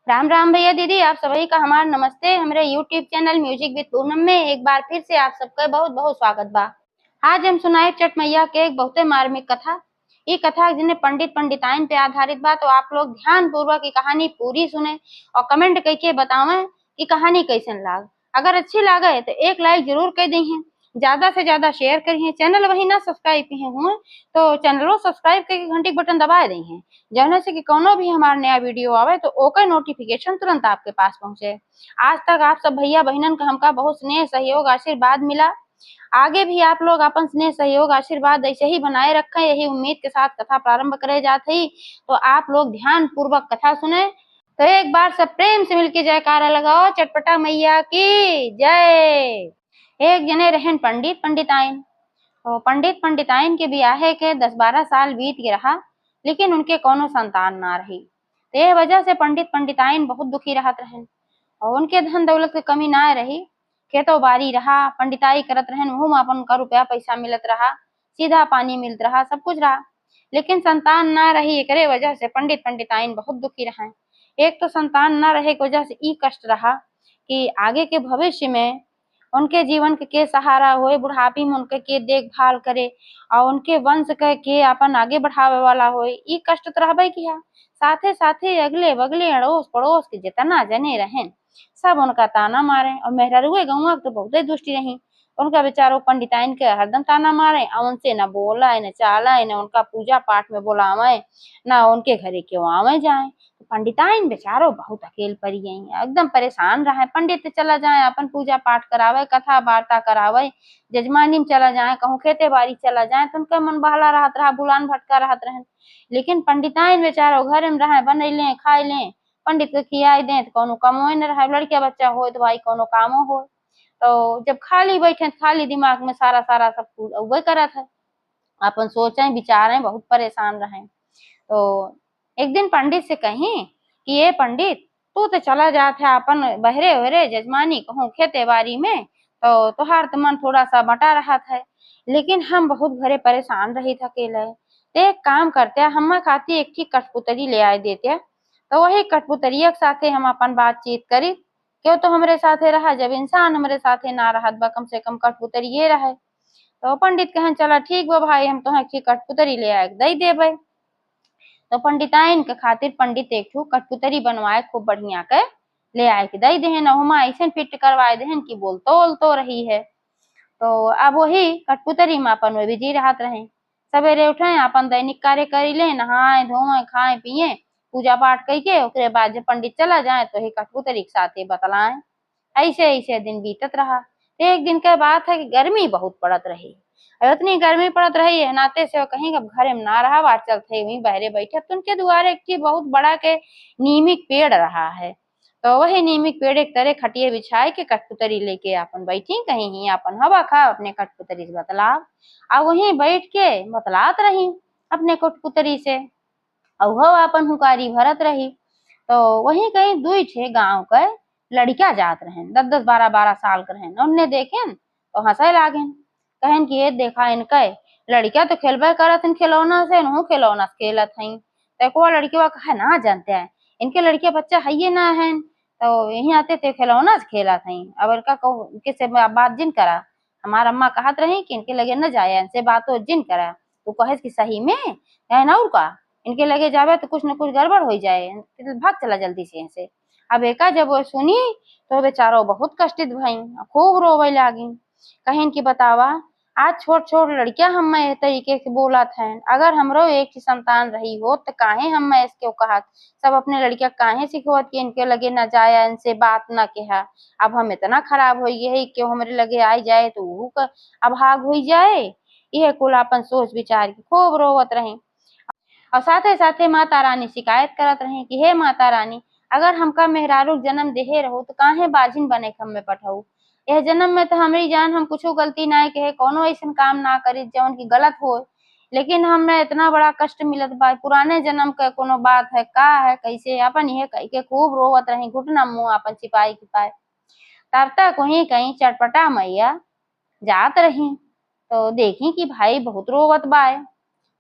राम राम भैया दीदी, आप सभी का हमारा नमस्ते। हमारे YouTube channel music with Poonam में एक बार फिर से आप सबका बहुत बहुत स्वागत बा। आज हम सुनाए छठ मैया के एक बहुते मार्मिक कथा। ये कथा जिन्हें पंडित पंडिताइन पे आधारित बा, तो आप लोग ध्यान पूर्वक की कहानी पूरी सुने और कमेंट करके बतावें कि कहानी कैसन लाग। अगर अच्छी लागे तो एक लाइक जरूर कर दी, ज्यादा से ज्यादा शेयर करिए। चैनल वही ना सब्सक्राइब किए हुए तो चैनल सब्सक्राइब करके घंटी बटन दबा दी, जौने से कि कोनो भी हमारा नया वीडियो आवे तो ओकर नोटिफिकेशन तुरंत आपके पास पहुंचे। आज तक आप सब भैया बहनन का हमका बहुत स्नेह सहयोग आशीर्वाद मिला। आगे भी आप लोग अपन स्नेह सहयोग आशीर्वाद ऐसे ही बनाए रखें, यही उम्मीद के साथ कथा प्रारंभ करे जाते ही। तो आप लोग ध्यान पूर्वक कथा सुने। तो एक बार सब प्रेम से मिलके जयकारा लगाओ, चटपटा मैया की जय। एक जने रहन पंडित पंडिताइन। तो पंडित पंडिताइन के ब्याहे के 10-12 साल बीत गए रहा, लेकिन उनके कोनो संतान ना रही। तो यह वजह से पंडित पंडिताइन बहुत दुखी रहत रहन और उनके धन दौलत की कमी ना रही। खेतो बाड़ी रहा, पंडिताई करत रहन, वहू में अपन का रुपया पैसा मिलत रहा, सीधा पानी मिलत रहा, सब कुछ रहा, लेकिन संतान ना रही। एकरे वजह से पंडित पंडिताइन बहुत दुखी रहे। एक तो संतान न रहे की वजह से ई कष्ट रहा कि आगे के भविष्य में उनके जीवन के सहारा होए, बुढ़ापी में उनके के देखभाल करे और उनके वंश के अपन आगे बढ़ावे वाला होए, ई कष्ट तो रहबे किया। साथे साथे अगले बगले अड़ोस पड़ोस के जितना जने रहें सब उनका ताना मारे और मेहरारूए गौवा तो बहुते दुष्टी रही। उनका बेचारो पंडिताइन के हरदम ताना मारे और उनसे न बोला न चाला न उनका पूजा पाठ में बोलावे, न उनके घरे क्यों आवे जाए। तो पंडिताइन बेचारो बहुत अकेल पड़ी गई, एकदम परेशान रहे। पंडित चला जाए अपन पूजा पाठ करावे, कथा वार्ता करावे, जजमानी में चला जाए, कहूँ खेते बाड़ी चला जाए, तो उनका मन बहला रहत रहा, भुलान भटका रहत रहे। लेकिन पंडिताइन बेचारो घर में रहे, बनैले खाए ले, पंडित के खियाई दे तो कोनो कमो न रहे। लड़किया बच्चा हो तो भाई कोनो कामो हो, तो जब खाली बैठे खाली दिमाग में सारा सारा सब कुछ वही करत है, अपन सोचे विचारे बहुत परेशान रहे। तो एक दिन पंडित से कही कि ये पंडित, तू तो चला जात है अपन बहरे वहरे जजमानी कहूँ खेते बाड़ी में, तो तुहार तो मन थोड़ा सा बटा रहा था, लेकिन हम बहुत घरे परेशान रही थे अकेले। तो एक काम करते हम खाती एक ठीक कठपुतरी ले आए देते, तो वही कठपुतरिया के साथे हम अपन बातचीत करी। क्यों तो हमरे साथे रहा, जब इंसान हमरे साथे ना रहत बा, कम से कम कठपुतरिये रहे। तो पंडित कहन चला ठीक बा भाई, हम तुहे ठीक कठपुतरी ले आए दई देबे। तो पंडिताइन के खातिर पंडित एक ठो कठपुतरी बनवाए खूब बढ़िया के ले आए के दई देहन, हुमा ऐसे फिट करवाए देहन कि बोलतो रही है। तो अब वही कठपुतरी में अपन वे बिजी रहत रहे। सवेरे उठे अपन दैनिक कार्य करी ले, नहाए धोए खाए पिए पूजा पाठ करके, ओकरे बाद जब पंडित चला जाए तो ही कठपुतरी के साथे बतलाए। ऐसे ऐसे दिन बीतत रहा। एक दिन के बात है कि गर्मी बहुत पड़त रही, इतनी गर्मी पड़त रही है नाते से कहीं अब घर में ना रहा, बात चलते वहीं बहरे बैठे, तो उनके द्वारे एक बहुत बड़ा के नीमिक पेड़ रहा है। तो वही नीमिक पेड़ एक तरह खटिए बिछाए के कठपुतरी लेके अपन बैठी, कहीं ही अपन हवा खा अपने कठपुतरी से बतलाव। और वहीं बैठ के बतलात रही अपने कठपुतरी से, और अपन हुकारी भरत रही। तो वहीं कहीं दुई ठे गांव के लड़का जात रहे, 10-10 12-12 साल के रहे। उनने देखे तो हंसे लागे, कहन कि ये देखा इनके लड़का तो खेलबे करत खिलौना से, नहु खिलौना से खेलत हई। तो एक लड़की कहा ना जानते हैं इनके लड़के बच्चा है ये ना है, तो यहीं आते थे खिलौना से खेलत हई। अब इनका कहूँ इनके से बात जिन करा, हमारा अम्मा कहत रही कि इनके लगे न जाए, इनसे बात हो जिन करा। तू कहे कि सही में है ना, का इनके लगे जावे तो कुछ न कुछ गड़बड़ हो जाए, भाग चला जल्दी से यहाँ से। अब एका जब वो सुनी तो बेचारो बहुत कष्टित भई, खूब रोवे लागी। कहिन की बतावा आज छोट छोट लड़कियां हम तरीके से बोलत हैं, अगर हमरो एक ही संतान रही हो तो काहे हम इसके कहत, सब अपने लड़कियां काहे सिखवत कि इनके लगे न जाए, इनसे बात न कहा। अब हम इतना खराब हो गए क्यों हमरे लगे आई जाए तो वो अभाग हो जाए। यह कुल अपन सोच विचार के खूब रोवत रही और साथे साथे माता रानी शिकायत करत रहे कि हे माता रानी, अगर हमका मेहरारू जन्म देहे रहो तो काहे बाजिन बने के हमें पठाऊ। यह जन्म में तो हमारी जान हम कुछ गलती ना कहे, कोनो ऐसा काम ना करी जौन की गलत हो, लेकिन हमें इतना बड़ा कष्ट मिलत बा। पुराने जन्म का कोनो बात है का है कैसे, अपन यह कह के खूब रोवत रही, घुटना मुंह अपन छिपाई छिपाए। तब तक वहीं कहीं चटपटा मैया जात रही, तो देखी कि भाई बहुत रोवत बाए।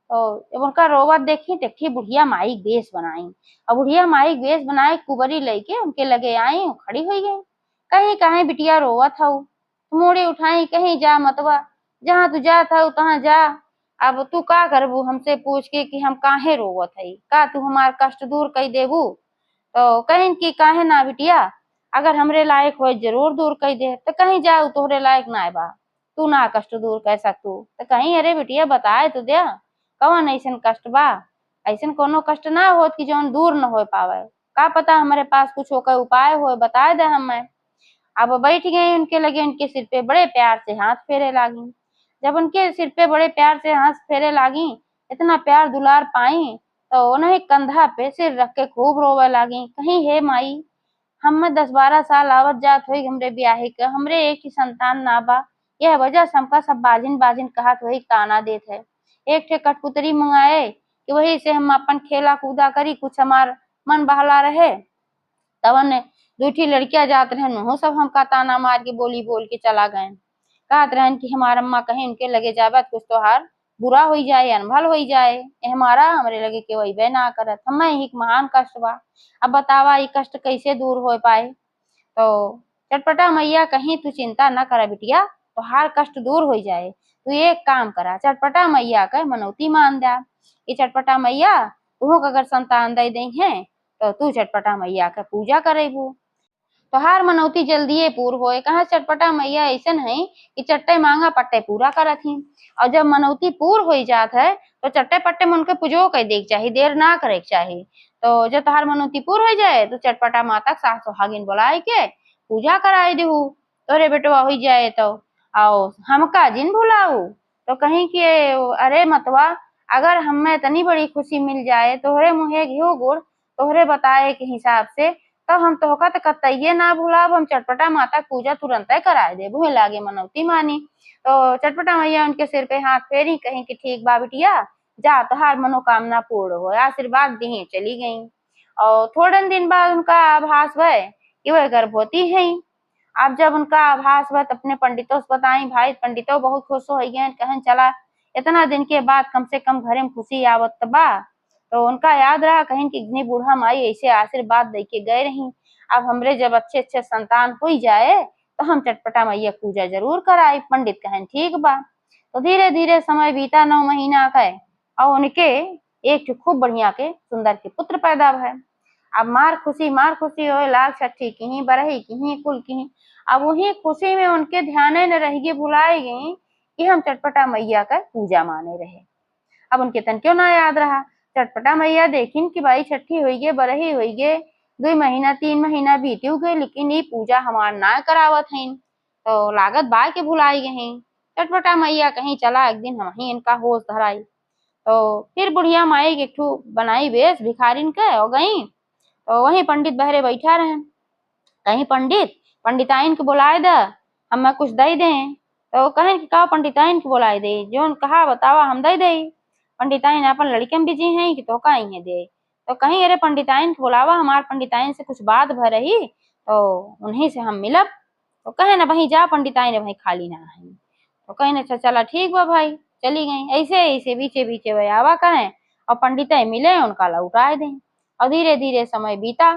तो जब उनका रोवत देखी तो एक बुढ़िया माई बेस बनाई। और बुढ़िया माई बेस बनाए कुबरी लेके उनके लगे आई, खड़ी हुई गई। कहीं कहीं बिटिया रोवत हऊ, मोड़ी उठाई, कहीं जा मतवा, जहाँ तू जात हऊ तहाँ जा। अब तू का करबू हमसे पूछ के कि हम काहे रोवत हई, का तू हमार कष्ट दूर कर देबू। तो कहीं की काहे ना बिटिया, अगर हमरे लायक हो जरूर दूर कर दे, तो कहीं जाऊ तोहरे लायक ना बा, तू ना कष्ट दूर कर सकतू। तो कहीं अरे बिटिया बताए तो दे, कौन ऐसन कष्ट बा, ऐसन कोनो कष्ट ना हो कि जौन दूर न हो पावे, का पता हमारे पास कुछ होकर उपाय हो, बताए दे हमें। अब बैठ गई उनके लगे, उनके सिर पे बड़े प्यार से हाथ फेरे लागी। जब उनके सिर पे बड़े प्यार से हाथ फेरे लागी, इतना प्यार दुलार पाई, तो उन्हें कंधा पे सिर रख के खूब रोवे लागी। कहीं हे माई, हम 10-12 साल आवत जात हुई हमरे ब्याहे के, हमरे एक ही संतान ना बा, यह वजह से हमका सब बाजिन बाजिन कहत वही ताना देत है। एक ठे कठपुतरी मंगाए कि वही से हम अपन खेला कूदा करी, कुछ हमार मन बहला रहे। तवन दूठी लड़कियां जात रहन, वो सब हमका ताना मार के बोली बोल के चला गए। कहत रहन कि हमार अम्मा कहीं उनके लगे जाबत कुछ तोहार बुरा हो जाए, अनभल हो जाए, हमारा हमरे लगे के वही बे ना करत, हमें ही महान कष्ट बा। अब बतावा ये कष्ट कैसे दूर हो पाए। तो चटपटा मैया कहीं तू चिंता न कर बिटिया, तोहार कष्ट दूर हो जाए। तू एक काम करा, चटपटा मैया का मनौती मान दा। ये चटपटा मैया तुहो अगर संतान दे दई है, तो तू चटपटा मैया का पूजा करेबू, तोहार मनौती जल्दीए पूर होए। कहा चटपटा मैया ऐसन है कि चट्टे मांगा पट्टे पूरा करत ही। और जब मनौती पूर हो जात है तो चट्टे पट्टे में उनके पूजो कर देख चाहिए, देर ना करे चाहिए। तो जब तोहार मनौती पूर हो जाए तो चटपटा माता सास सुहागिन बुलाए के पूजा कराए देहू, तोरे बेटवा हो जाए। तो आओ हमका जिन भुलाऊ, तो कहीं कि अरे मतवा, अगर हमें इतनी बड़ी खुशी मिल जाए तोहरे मुहे घी गुड़ तोहरे बताए के हिसाब से, तो हम तोहका तो कतइये ना भुलाब, हम चटपटा माता पूजा तुरंत कराए देबू, लागे मनौती मानी। तो चटपटा मैया उनके सिर पे हाथ फेरी, कहीं कि ठीक बा बिटिया, जा तोहार मनोकामना पूर्ण हो, आशीर्वाद दी, चली गई। और थोड़े दिन बाद उनका आभास भय कि वह गर्भवती है। अब जब उनका आभास हुआ तो अपने पंडितों से बताई, भाई पंडितों बहुत खुश हो गए, कहन चला इतना दिन के बाद कम से कम घरे में खुशी आवत बा। तो उनका याद रहा कहीं कि इतनी बूढ़ा माई ऐसे आशीर्वाद दे के गए रही, अब हमरे जब अच्छे अच्छे संतान हो जाए तो हम चटपटा मैया पूजा जरूर कराई। पंडित कहन ठीक बा। तो धीरे धीरे समय बीता, 9 महीना का, और उनके एक खूब बढ़िया के सुंदर के पुत्र पैदा भय। अब मार खुशी हो लाख छठी की बरही की कुल की। अब वही खुशी में उनके ध्यान न रही, भुलाई गई कि हम चटपटा मैया का पूजा माने रहे। अब उनके तन क्यों ना याद रहा। चटपटा मैया देखिन कि भाई छठी हुई गे, बरही हुई गे, 2 महीना 3 महीना बीती गए, लेकिन ये पूजा हमार ना करावत है, तो लागत बा के भुलाई गई। चटपटा मैया कहीं चला, एक दिन हम ही इनका होश धराई। तो फिर बुढ़िया माई एक ठू बनाई बेस भिखारिन के हो गई। तो वही पंडित बहरे बैठा रहे, कहीं पंडित पंडिताइन के बुलाए द, हमें कुछ दे दें। तो कहें कि का पंडिताइन के बुलाए दे, जो कहा बतावा हम दे दे। पंडिताइन अपन लड़के में बिजी हैं कि तो का ही दे। तो कहीं अरे पंडिताइन के बुलावा, हमार पंडिताइन से कुछ बात भर रही, तो उन्हीं से हम मिलब। तो कहे ना भाई जा पंडिताइन भाई खाली ना है। तो कहीं अच्छा चला ठीक बा भाई, चली गई। ऐसे ऐसे बीचे बीचे वह आवा करें और पंडिताई मिले उनका लौटाए दें। और धीरे धीरे समय बीता,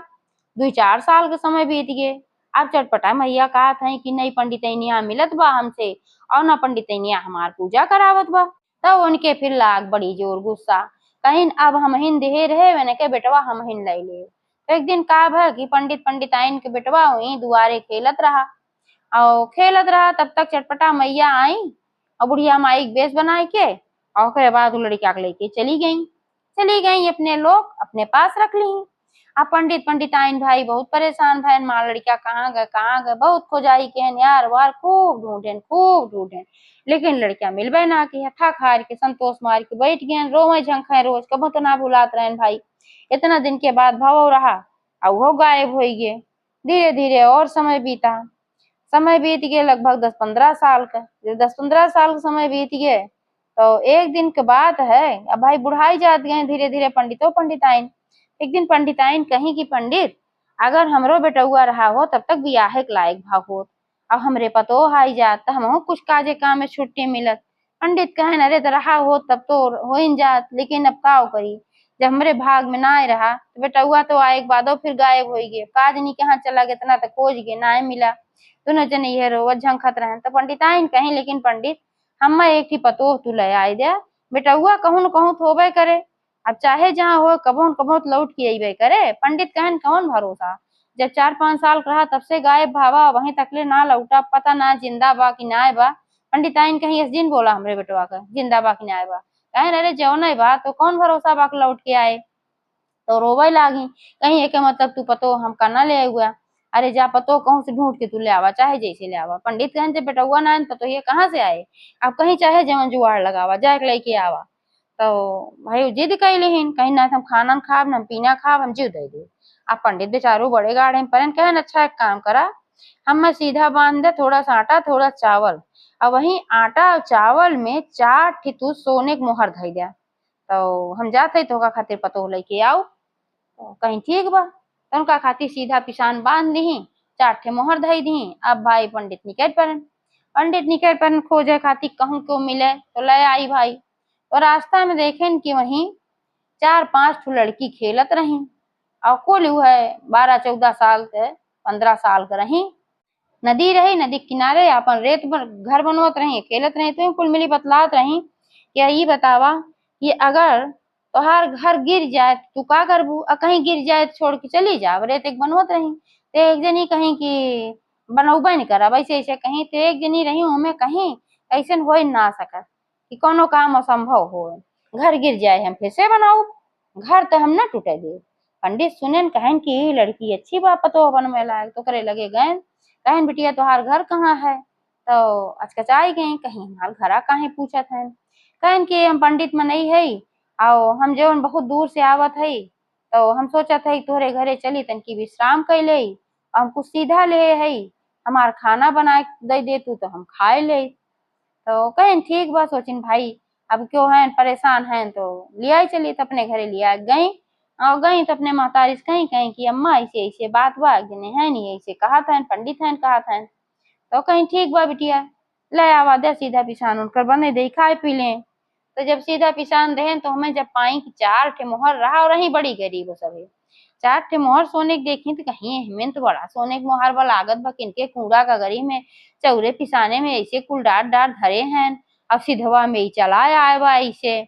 2-4 साल का समय बीत गए। अब चटपटा मैया कहा था कि नहीं पंडितनिया मिलत बा हमसे, और ना पंडितनिया हमार पूजा करावत बा। तब उनके फिर लाग बड़ी जोर गुस्सा, कहीं अब हम हिन देहे रहे मैंने के बेटवा हम हिन ले ले। तो एक दिन का भा कि पंडित पंडिताइन के बेटवा वही दुआरे खेलत रहा, और खेलत रहा तब तक चटपटा मैया आई और बुढ़िया माई बेस बनाए के, और उसके बाद लड़किया के लेके चली गई अपने लोग अपने पास रख ली। अब पंडित पंडिताइन भाई बहुत परेशान भैन, मार लड़किया कहाँ गए, बहुत खोजाई के यार वार खूब ढूंढे, लेकिन लड़किया मिलबे ना की। थक हार के संतोष मार के बैठ गए, रोवे झंखे रोज, कबो तो ना भुलात रहन भाई। इतना दिन के बाद भव रहा और वो गायब हो गए। धीरे धीरे और समय बीता, समय बीत गए लगभग 10-15 साल का। जब 10-15 साल का समय बीत गए तो एक दिन के बात है, अब भाई बुढ़ाई जात गए धीरे धीरे पंडितों पंडिताइन। एक दिन पंडिताइन कहीं की पंडित, अगर हमरो बेटुआ रहा हो तब तक बियाहे के लायक भाव होत, अब हमरे पतो हाई जात तो हमहू कुछ काजे काम में छुट्टी मिलत। पंडित कहें अरे तो रहा हो तब तो हो ही जात, लेकिन अब का करी, जब हमरे भाग में ना आए रहा तो बेटउआ तो आए के बाद फिर गायब हो गए, काज नहीं कहाँ चला गया, इतना तो खोज गए ना मिला। दोनों जने ये रोवत झंखत रहे तो पंडित आइन कहीं, लेकिन पंडित हम एक ही पतो तू ले आए दे, बेटउआ कहूँ न कहूँ तो होबे करे, अब चाहे जहाँ हो कबो न कबो तो लौट के अबे करे। पंडित कहन कौन भरोसा, जब 4-5 साल रहा तब से गायब भावा, वहीं तकले ना लौटा, पता ना जिंदा बा कि ना बा। पंडित आइन कहीं इस दिन बोला हमरे बेटवा का जिंदा बा कि ना बा, कहें अरे जौन बा तो कौन भरोसा बा कि लौट के आए। तो रोवे लागी, कहीं एक मतलब तू पतो हम करना ले हुआ, अरे जा पतो कहूँ से ढूंढ के तू ले आवा, चाहे जैसे ले आवा। पंडित कहन जे बेटुआ ना पतो ये कहाँ से आए, अब कहीं चाहे जवन जुआड़ लगावा जा लेके आवा। तो भाई जिद कैलिन कहीं ना हम खाना न खाब न पीना खाब, हम जीव दे दे। अब पंडित बेचारो बड़े गाढ़े में परन कहन अच्छा एक काम करा, हम सीधा बांध दे थोड़ा सा आटा थोड़ा चावल, और वही आटा और चावल में 4 ठे तू सोने के मोहर धई दिया, तो हम जाते तो का खातिर पतो लेके आओ। तो कहीं ठीक बा, तो उनका खातिर सीधा पिसान बांध दी, 4 ठे मोहर धई दी। अब भाई पंडित निकल परन, पंडित निकल परन खोजे खातिर कहूँ क्यों मिले तो ले आई भाई। तो रास्ता में देखें कि वहीं 4-5 ठो लड़की खेलत रही, और कुल है 12-14 साल से 15 साल का रही। नदी रही, नदी के किनारे अपन रेत पर घर बनवत रही, खेलत रही। तो कुल मिली बतलात रही कि ये बतावा कि अगर तोहार घर गिर जाए तू का करबू, कहीं गिर जाए तो छोड़ के चली जा, रेत एक बनवत रही। तो एक जनी कहीं कि बनौबे नहीं करा वैसे ऐसे कहीं, तो एक जनी रही हमें कहीं ऐसे हो ना सकत कि कोनो काम असंभव हो, घर गिर जाए हम फिर से बनाऊ, घर तो हम ना टूटे दे। पंडित सुने कहन की लड़की अच्छी बात तो बनवे लायक, तो करे लगे गए कहन बिटिया तोहार घर कहाँ है, तो अचकचाई गई कहीं हमार घरा काहे पूछत है, कहन कि हम पंडित में नहीं है आओ हम जो बहुत दूर से आवत है, तो हम सोचत है तोहरे घरे चली तन की विश्राम कैले, हम कुछ सीधा ले है हमार खाना बना दे दे तू तो हम खाए ले। तो कहें ठीक बा, सोचिन भाई अब क्यों है परेशान है तो लिया ही चली, तो अपने घरे लिया गई। और गई तो अपने महतारी से कहीं कहीं कि अम्मा ऐसे ऐसे बात बा, जने है नहीं ऐसे कहा था पंडित है कहा था। तो कहीं ठीक बा बिटिया ले आवा दे सीधा पिसान उनकर बने दे खाए पी लें। तो जब सीधा पिसान दे तो हमें जब पाई कि 4 ठे मोहर रहा, और रही बड़ी गरीब सब 4 ठे मोहर सोने के देखी तो कहीं हमें तो बड़ा सोने के मोहर बा लागत बा, किनके कूड़ा का गरी में चौरे पिसाने में ऐसे कुल डाट डाट धरे हैं, अब सिधवा में ही चला आए बा ऐसे,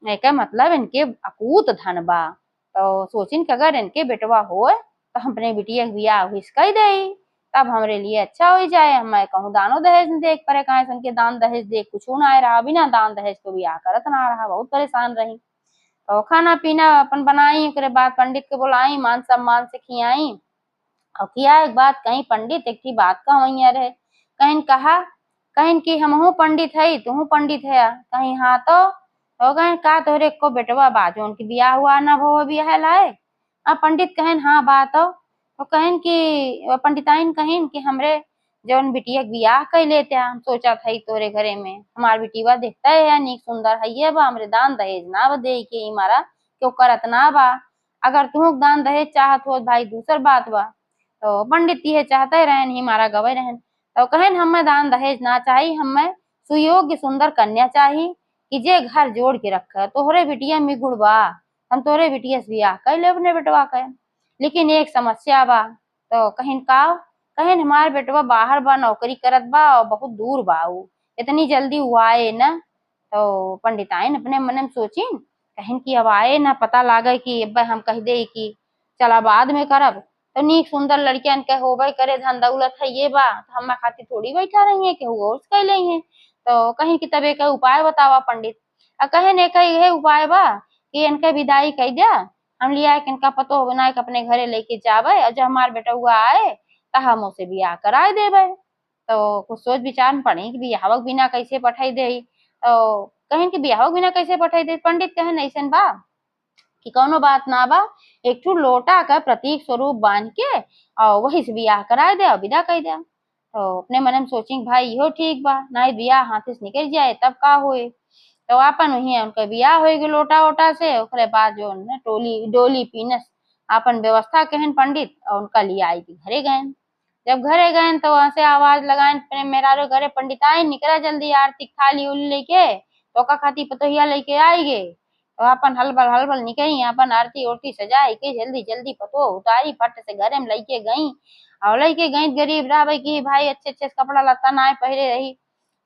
का मतलब इनके अकूत धन बा। तो सोचिन कि अगर इनके बेटवा हो तो हम अपने बिटिया के बियाह हुई कही दे, तब हमरे लिए अच्छा हो जाए, मैं कहूँ दानो दहेज न देख परे, कहा सन के दान दहेज देख कुछ ना रहा, बिना दान दहेज को बियाह करत ना रहा, बहुत परेशान रही। तो खाना पीना अपन बनाई, ओकरे बाद पंडित के बुलाई मान सम्मान से खियाई। और किया एक बात कहीं पंडित एक ही बात का वही रहे, कहीं कहा कहीं कि हमहू पंडित है तुहू पंडित है, कहीं हाँ तो कहीं का तोहरे को बेटवा बाजो उनकी बियाह हुआ ना भो बियाह लाए। अब पंडित कहन हाँ बात हो, तो कहन कि पंडिताइन कहन कि हमरे जौन बिटिया के बियाह कर लेते हम सोचा था तोरे घरे में हमार बिटिया देखता है नीक सुंदर है ये बा, हमरे दान दहेज ना बा दे के मारा क्यों करत ना बा, अगर तुम दान दहेज चाहत हो भाई दूसर बात बा। तो पंडित ये चाहते रहन ही मारा गवे रहन, तो कहन हमें दान दहेज ना चाहिए, हमें सुयोग्य सुंदर कन्या चाहिए कि जे घर जोड़ के रखे, तोहरे बिटिया में गुड़ बा हम तोहरे बिटिया से बियाह कर ले अपने बेटवा के, लेकिन एक समस्या बा। तो कहिन का, कहिन हमार बेटवा बाहर बा नौकरी करत बा और बहुत दूर बा, इतनी जल्दी वो आए न। तो पंडिताइन अपने मन में सोचिन कहिन कि अब आए ना पता लागे कि अब हम कह दे कि चला बाद में करब, तो नीक सुंदर लड़कियन के होबे करे धन दौलत है ये बा, तो हम खातिर थोड़ी बैठा रही है कि और कह ले हैं। तो कहीं कि तब एक उपाय बतावा पंडित, कहे एक यह उपाय बा कि इनके विदाई कह दिया, हम लिया कि इनका पतो बना के अपने घरे लेके जावे, और जब हमार बेटा हुआ आए तो हम उसे बियाह कराए देवे। तो कुछ सोच विचार में पड़ी कि बियाह बिना कैसे पठाई दे, तो कहें कि बियाह बिना कैसे पठाई दे, पंडित कहन ऐसन बा कि कौनो बात ना बा, एक ठो लोटा का प्रतीक स्वरूप बांध के और वही से बियाह कराए दे और विदा कह दे। तो अपने मन में सोची भाई इहो ठीक बा, ना बियाह हाथे से निकल जाए तब का होए। तो आपन वही उनका बियाह हो गए लोटा ओटा से, ओकरे बाद जो न टोली डोली पीनस आपन व्यवस्था कहन पंडित और उनका लिया आई के घरे गए। जब घरे गए तो वहां से आवाज लगाए मेरा घरे पंडिताइन निकला जल्दी आरती थाली उली लेके तो का खाती पतोहिया लेके आई गे तो अपन हलबल हलबल निकली अपन आरती उरती सजाई के जल्दी जल्दी पतो उतारी फट से घरे में लेके गई और लेके गई गरीब रहा भाई की भाई अच्छे अच्छे कपड़ा लत्ता ना पहरे रही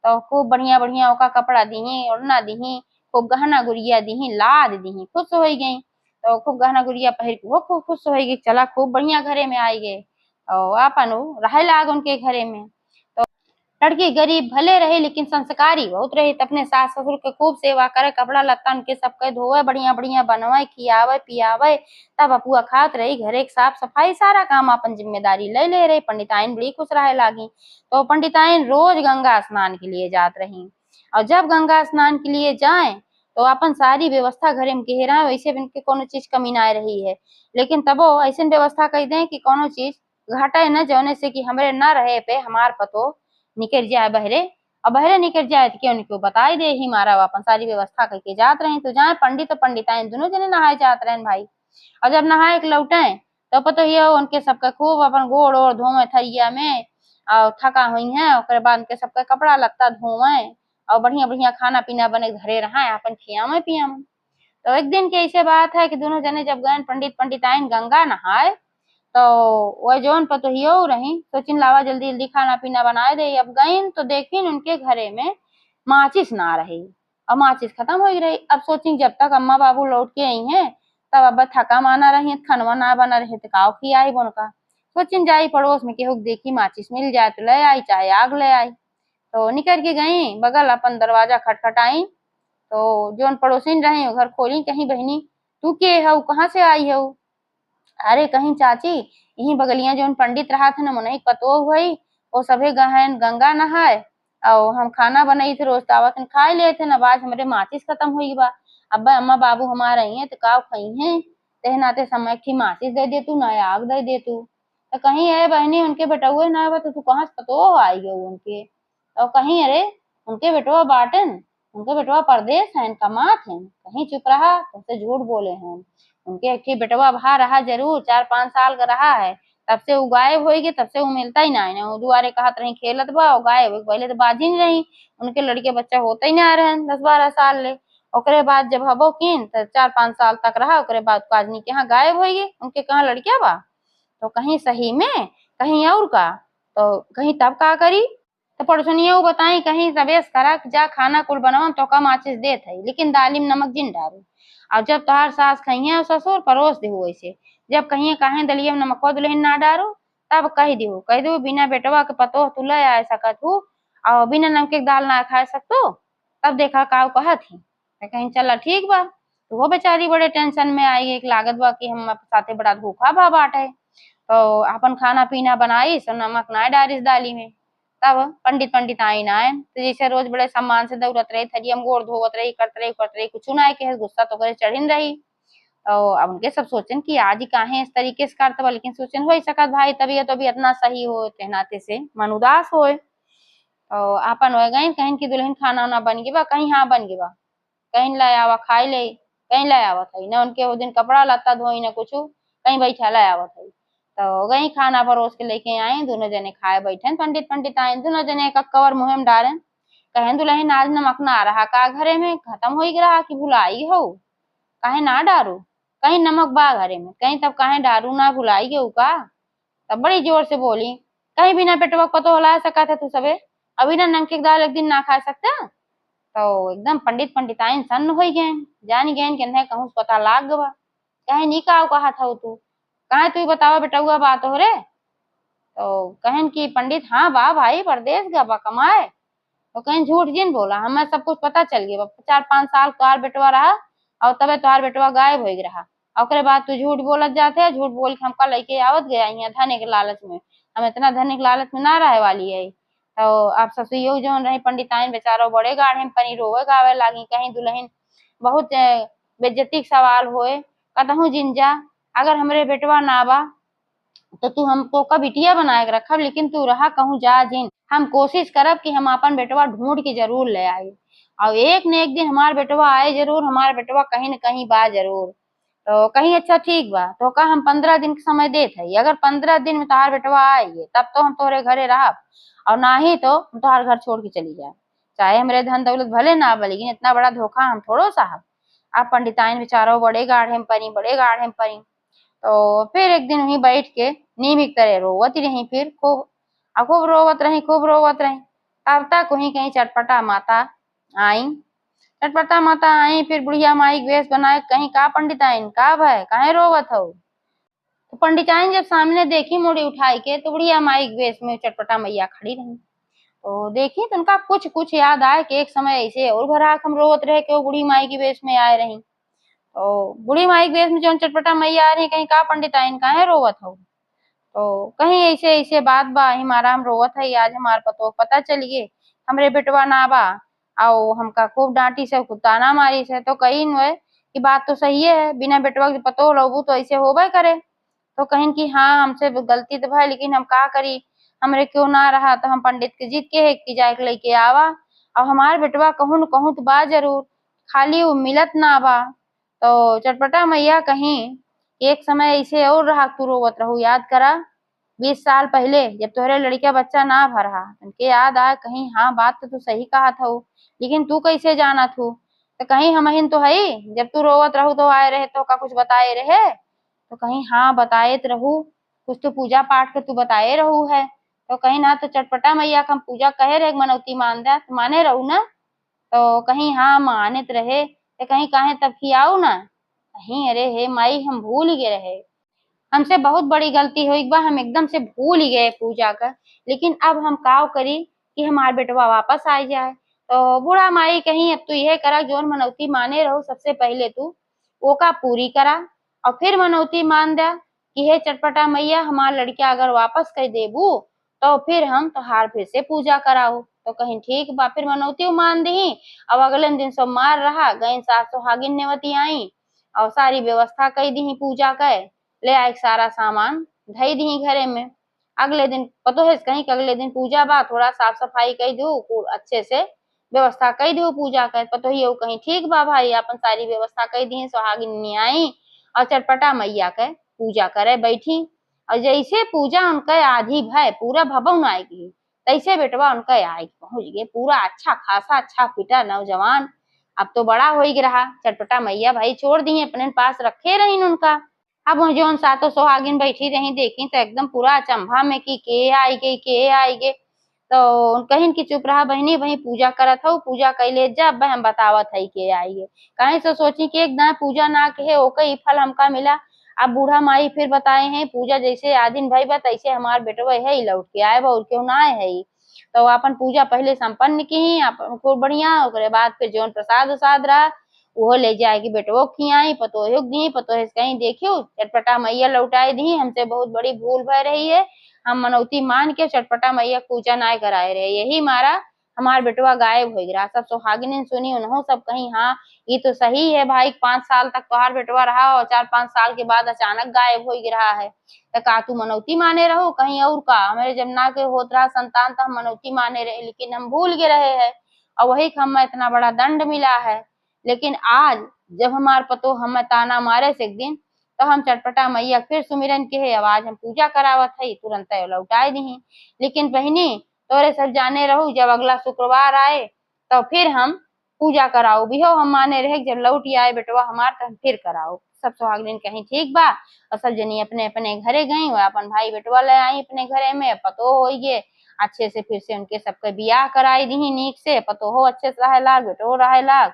तो खूब बढ़िया बढ़िया ओका कपड़ा दीही ओढ़ना दीही खूब गहना गुड़िया दीही लाद दीही खुश हो गई तो खूब गहना गुड़िया पहिर के वो खूब खुश हो गई चला खूब बढ़िया घरे में आई गए और अपन रहे लाग उनके घरे में तो लड़की गरीब भले रहे लेकिन संस्कारी बहुत रही अपने सास ससुर के खूब सेवा करे कपड़ा लत्ता उनके सबके धोवे बढ़िया बढ़िया बनवाए खियावे पियावे तब अपुआ खात रही घरे के साफ सफाई सारा काम अपन जिम्मेदारी ले रही पंडिताइन बड़ी खुश रहे लागी तो पंडिताइन रोज गंगा स्नान के लिए जात रही और जब गंगा स्नान के लिए जाए तो अपन सारी व्यवस्था घरे में केहरा वैसे भी इनके कोनो चीज कमी ना रही है लेकिन तबो ऐसे व्यवस्था कह दें कि कोनो चीज घटे न जौने से कि हमरे न रहे पे हमार पतो निकल जाए बहरे और बहरे निकल जाए तो क्यों बताई दे ही मारा अपन सारी व्यवस्था करके जात रहे तो जाए पंडित और पंडिताइन दोनों जने नहाए जात रहे भाई और जब नहाए के लौटे तो पतो ही उनके सबका खूब अपन गोड़ ओड़ धोवे थरिया में और थका हुई है और बाद उनके सबका कपड़ा लत्ता धोवे और बढ़िया बढ़िया खाना पीना बने घरे रहा अपन खियावे पियावे तो एक दिन की ऐसे बात है कि दोनों जने जब गए पंडित पंडिताइन गंगा नहाए तो वह जौन पतोहियो रही सोचिन लावा जल्दी जल्दी खाना पीना बनाए दे अब गईन तो देखिन उनके घरे में माचिस ना रही और माचिस खत्म हो रही अब सोचिन जब तक अम्मा बाबू लौट के आई हैं तब अब थका माना रही खनवा ना बना रहे तो काव की आई बोनका सोचिन जाई पड़ोस में केहू देखी माचिस मिल जाए तो ले आई चाहे आग ले आई तो निकल के गई बगल अपन दरवाजा खटखटाई तो जौन पड़ोसिन रही घर खोली कहीं बहनी तू के हऊ कहाँ से आई हऊ अरे कहीं चाची यही बगलिया जो पंडित रहा थे ना मुनई पतो हुई वो सभी गहन गंगा नहाए और हम खाना बनाई थे रोज दावत खाए लिए थे ना आज हमारे माचिस खत्म हुई बा अब अम्मा बाबू हमारे ही हैं तो का खई हैं ते नाते समय की माचिस दे दे तू ना आग दे दे तू तो कहीं है बहनी उनके बेटुए ना बा तो तू कहाँ से पतो आई गो उनके और कहीं अरे उनके बेटवा बाटन उनके बेटवा परदेश है कमात है कहीं चुप रहा तुमसे झूठ बोले हैं उनके एक बेटवा भा रहा जरूर 4-5 साल का रहा है तब से वो गायब होगी तब से वो मिलता ही ना है वो दुआरे कहत रही खेलत बा और गायब पहले तो बाजी नहीं रही उनके लड़के बच्चा होता ही ना रहे 10-12 साल ले ओकरे बाद जब हबो किन तो 4-5 साल तक रहा ओकरे बाद काजनी के यहाँ गायब होगी उनके कहाँ लड़किया बा तो कहीं सही में कहीं और का तो कहीं तब का करी तो पड़ोसनिया बताई कहीं तबेस करा जा खाना कुल बनाओ तो कम आचिस देत है लेकिन दाली में नमक जिन डारू और जब तोहार सास खइया ससुर परोस दे ऐसे जब कहीं कहे दलिया में नमक दुल्हन ना डारो तब कह दो बिना बेटवा के पतो तू ले आ सकत हूँ और बिना नमक के दाल ना खा सकतो तब देखा का कहत ही कहीं चला ठीक बा तो वो बेचारी बड़े टेंशन में आई एक लागत बा कि हम साथे बड़ा धोखा बा बाटे तो अपन खाना पीना बनाई सो नमक ना डारिस दाली में तब पंडित पंडिताइन आए तो जैसे रोज बड़े सम्मान से दौड़त रही थरी हम गोड़ धोवत रही करत रही कुछ ना के गुस्सा तो करे चढ़िन रही तो अब उनके सब सोचन कि आज ही काहे इस तरीके से करत बा लेकिन सोचन हो सकत भाई तबीयत तो भी इतना सही हो नाते से मन उदास होए तो अपन हो गए कहीं की दुल्हन खाना वाना बन गई बा कहीं हाँ बन गई बा कहीं ला आवा खाई ले कहीं ला आवत है न उनके वो दिन कपड़ा लत्ता धोई न कुछ कहीं बैठा ला आवत है तो गई खाना परोस के लेके आए दोनों जने खाए बैठे पंडित पंडित आए दोनों जने का कवर मुँह में डाले कहें दुल्हन आज नमक ना रहा का घरे में खत्म हो रहा कि भुलाई हो कहे ना डारू कहीं नमक बा घरे में कहीं तब कहे डारू ना भुलाई गऊ का तब बड़ी जोर से बोली कहीं बिना पेटवा को तो हिला सका था तू सबे अभी ना नमक की दाल एक दिन ना खा सकता तो एकदम पंडित पंडिताइन सन्न हो गए जान गए कि कहूँ पता लाग गवा कहे नी का कहा था तू कहे तू बतावा बेटुआ बात हो रे तो कहन की पंडित हाँ बा भाई परदेश गवा कमाए तो कहीं झूठ जिन बोला हमें सब कुछ पता चल गया 4-5 साल तोहार बेटवा रहा और तबे तोहार बेटवा गायब हो रहा और बाद तू झूठ बोलत जाते है झूठ बोल के हमका लेके आवत गया यहाँ धने के लालच में हम इतना धने के लालच में ना रहे वाली है तो आप ससुइयो जो रही पंडिताइन बेचारो बड़े गाढ़े में पनी रोवे गावे लागी कहीं दुल्हन बहुत बेज्जती के सवाल होए कतहूँ जिन जा अगर हमरे बेटवा ना बा तो तू हमको का बिटिया बनाए के रखब लेकिन तू रहा कहूँ जा जिन हम कोशिश करब कि हम अपन बेटवा ढूंढ के जरूर ले आए और एक न एक दिन हमार बेटवा आए जरूर हमार बेटवा कहीं न कहीं बा जरूर तो कहीं अच्छा ठीक बा, तो का हम 15 दिन के समय देत हई, अगर 15 दिन में तोहार बेटवा आइए तब तो हम तोहरे घरे रहब, और ना ही तो हम तोहार घर छोड़ के चली जाए। चाहे हमरे धन दौलत भले ना बा, लेकिन इतना बड़ा धोखा हम थोड़ो साहब। आप पंडिताइन बेचारो बड़े गाढ़े में परी, बड़े गाढ़े में परी। तो फिर एक दिन वहीं बैठ के नीम की तरह रोवत रही, फिर खूब खूब रोवत रही, खूब रोवत रही। तब तक वहीं कहीं चटपटा माता आई। चटपटा माता आई, फिर बुढ़िया माई के वेश बनाए, कहीं का पंडिताइन का भय काहे रोवत हो। तो पंडिताइन जब सामने देखी मुड़ी उठाई के, तो बुढ़िया माई के वेश में चटपटा मैया खड़ी रही। तो देखी तो उनका कुछ कुछ याद आए कि एक समय ऐसे और भराक हम रोवत रहे कि वो बूढ़ी माई की वेश में आए रही। तो बूढ़ी माई के वेश में जो चटपटा मैया आ रही, कहीं का पंडिताइन काहे रोवत हो। तो कहीं ऐसे ऐसे बात बा, हमारा हम रोवत है, आज हमार पतो पता चलिए हमरे बेटवा ना बा, आओ हमका खूब डांटी से, खूब ताना मारी से। तो कहीं न कि बात तो सही है, बिना बेटवा के पतो लगू तो ऐसे होबे करे। तो कहीं कि हाँ हमसे गलती तो भाई, लेकिन हम का करी, हमरे क्यों ना रहा, तो हम पंडित के जीत के है कि जाए के लेके आवा, और हमार बेटवा कहूँ न कहूँ तो बा जरूर, खाली वो मिलत ना बा। तो चटपटा मैया कहीं एक समय ऐसे और रहा, तू रोवत रहू, याद करा 20 साल पहले जब तोहरे लड़का बच्चा ना भरा, उनके याद आए कहीं हाँ बात तो तू सही कहा था, लेकिन तू कैसे जाना थू। तो कहीं हमहिन तो हई, जब तू रोवत रहू तो आए रहे तो का कुछ बताए रहे। तो कहीं हाँ बताए रहू, कुछ तो पूजा पाठ के तू बताए रहू है। तो कहीं ना तो चटपटा मैया का हम पूजा कहे रहे मनौती मान दे, तो माने रहू ना। तो कहीं हाँ मानित रहे, तो कहीं काहे तब खियाऊ ना। कहीं अरे हे माई हम भूल ही गए रहे, हमसे बहुत बड़ी गलती हुई, एक बार हम एकदम से भूल ही गए पूजा का। लेकिन अब हम काव करी कि हमार बेटवा वापस आ जाए। तो बूढ़ा माई कहीं अब तू यह करा, जोन मनौती माने रहो सबसे पहले तू वो का पूरी करा, और फिर मनौती मान दे कि हे चटपटा मैया हमार लड़का अगर वापस कर देबू तो फिर हम तोहार फिर से पूजा कराऊ। तो कहीं ठीक बा, फिर मनौती मान दी। अब अगले दिन सोमवार रहा, गई सास सुहागिन नेवती आई, और सारी व्यवस्था कर दी पूजा के, ले आए सारा सामान धई दी घरे में। अगले दिन पतो है कहीं के अगले दिन पूजा बा, थोड़ा साफ सफाई कर दू, अच्छे से व्यवस्था कर दू पूजा कर, पतो ही कहीं ठीक बा भाई, अपन सारी व्यवस्था कर दी, सुहागिनी आई और चटपटा मैया के पूजा करे बैठी। और जैसे पूजा उनके आधी भय पूरा भवन आएगी, तैसे बेटवा उनके आए पहुंच गए, पूरा अच्छा खासा अच्छा पिटा नौजवान, अब तो बड़ा हो ही रहा। चटपटा मैया भाई छोड़ दी अपने पास रखे रही उनका। अब जोन सातो सुहागिन बैठी रही, देखी तो एकदम पूरा अचंभा में कि के आई गई, के आई गई। तो कहीं की चुप रहा बहनी, वही पूजा करत हो, पूजा कैले जब हम बतावत है के आई गए। कहीं से सोची कि एकदम पूजा ना के ओके ही फल हमका मिला। अब बूढ़ा माई फिर बताए हैं पूजा जैसे आदिन भाई बा तैसे हमार बेटवा है लौट के आए बा, और क्यों ना आए है। तो अपन पूजा पहले संपन्न की अपन खूब बढ़िया, ओकरे बाद फिर जोन प्रसाद उसाद रहा वो ले जाएगी बेटवो खियाई, पतोहियो दी, पतोहे कहीं देखियो चटपटा मैया लौटाई दी, हमसे बहुत बड़ी भूल भय रही है, हम मनौती मान के चटपटा मैया पूजा ना कराए रहे, यही मारा हमार बेटवा गायब हो गया। सब सुहागिन सुनी उन्हों सब कहीं हाँ ये तो सही है भाई, 5 साल तक तोहार बेटवा रहा और 4-5 साल के बाद अचानक गायब हो रहा है। तो का तू मनौती माने रहो कहीं और का, हमारे जब ना के होत रहा संतान तो हम मनौती माने रहे, लेकिन हम भूल गए रहे हैं, और वही हमें इतना बड़ा दंड मिला है। लेकिन आज जब हमार पतो हमें ताना मारे से एक दिन, तो हम चटपटा मैया फिर सुमिरन के है आवाज हम पूजा करावत है, तुरंत लौटाए दी। लेकिन बहनी तोरे सब जाने रहू, जब अगला शुक्रवार आए तो फिर हम पूजा कराओ भी हो, हम माने रहे जब लौट आए बेटवा हमार तो हम फिर कराओ। सब सुहागिन कहीं ठीक बा, और सब जनी अपने अपने घरे गई, अपन भाई बेटवा ले आई अपने घरे में, पतो हो गए अच्छे से, फिर से उनके सबके बियाह कराई दी नीक से, पतो हो अच्छे से रहे लाग, बेटो रहे लाग।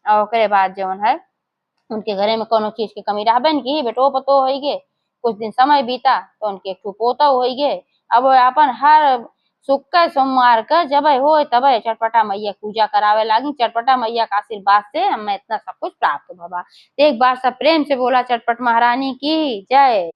और ओकरे बाद जौन है उनके घरे में कोनो चीज की कमी रहबे न की, बेटो पतो हो गए। कुछ दिन समय बीता तो उनके एक पोता हो गए। अब अपन हर शुक्र के सोमवार का जब हो तब चटपटा मैया पूजा करावे लागी, चटपटा मैया का आशीर्वाद से हमें इतना सब कुछ प्राप्त भवा। एक बार सब प्रेम से बोला चटपट महारानी की जय।